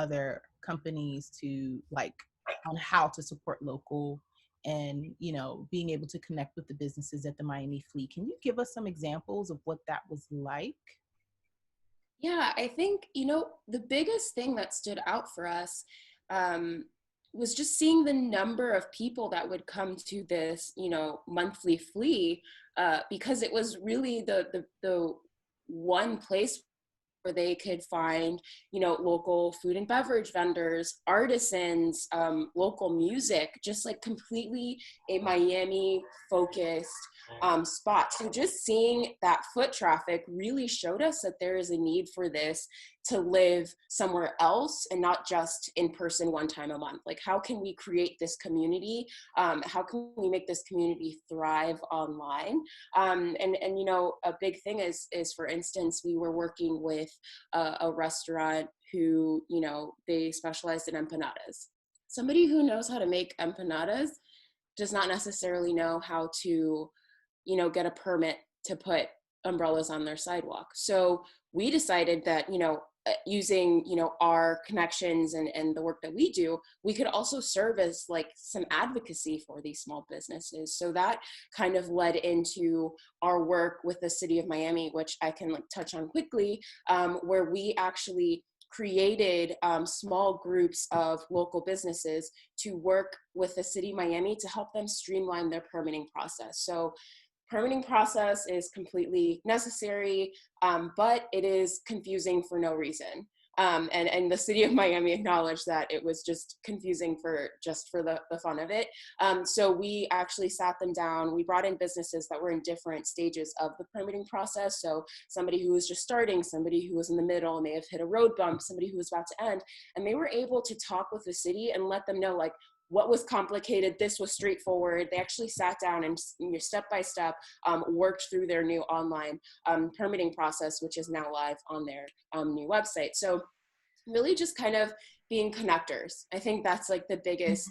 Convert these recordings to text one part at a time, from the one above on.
other companies to like on how to support local and being able to connect with the businesses at the Miami Fleet. Can you give us some examples of what that was like? Yeah, I think, the biggest thing that stood out for us um, was just seeing the number of people that would come to this, monthly flea, because it was really the one place where they could find, local food and beverage vendors, artisans, local music, just like completely a Miami focused spot. So just seeing that foot traffic really showed us that there is a need for this to live somewhere else and not just in person one time a month. Like, how can we create this community? How can we make this community thrive online? And a big thing is for instance, we were working with a restaurant who, they specialized in empanadas. Somebody who knows how to make empanadas does not necessarily know how to, get a permit to put umbrellas on their sidewalk. So we decided that, using, our connections and the work that we do, we could also serve as like some advocacy for these small businesses. So that kind of led into our work with the city of Miami, which I can like touch on quickly, where we actually created small groups of local businesses to work with the city of Miami to help them streamline their permitting process. So permitting process is completely necessary, but it is confusing for no reason. And the city of Miami acknowledged that it was just confusing for the fun of it. So we actually sat them down. We brought in businesses that were in different stages of the permitting process. So somebody who was just starting, somebody who was in the middle, may have hit a road bump, somebody who was about to end, and they were able to talk with the city and let them know like what was complicated, this was straightforward. They actually sat down and step by step worked through their new online permitting process, which is now live on their new website. So really just kind of being connectors. I think that's like the biggest,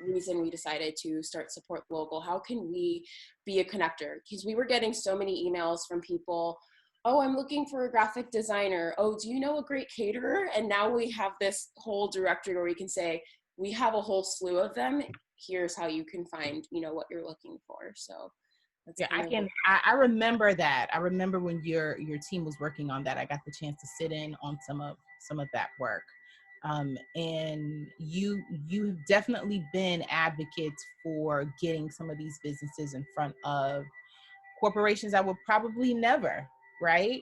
reason we decided to start Support Local. How can we be a connector? Because we were getting so many emails from people. Oh, I'm looking for a graphic designer. Oh, do you know a great caterer? And now we have this whole directory where we can say, we have a whole slew of them. Here's how you can find, what you're looking for. So that's Yeah, kind of I remember that. I remember when your team was working on that. I got the chance to sit in on some of that work. And you've definitely been advocates for getting some of these businesses in front of corporations that would probably never, right?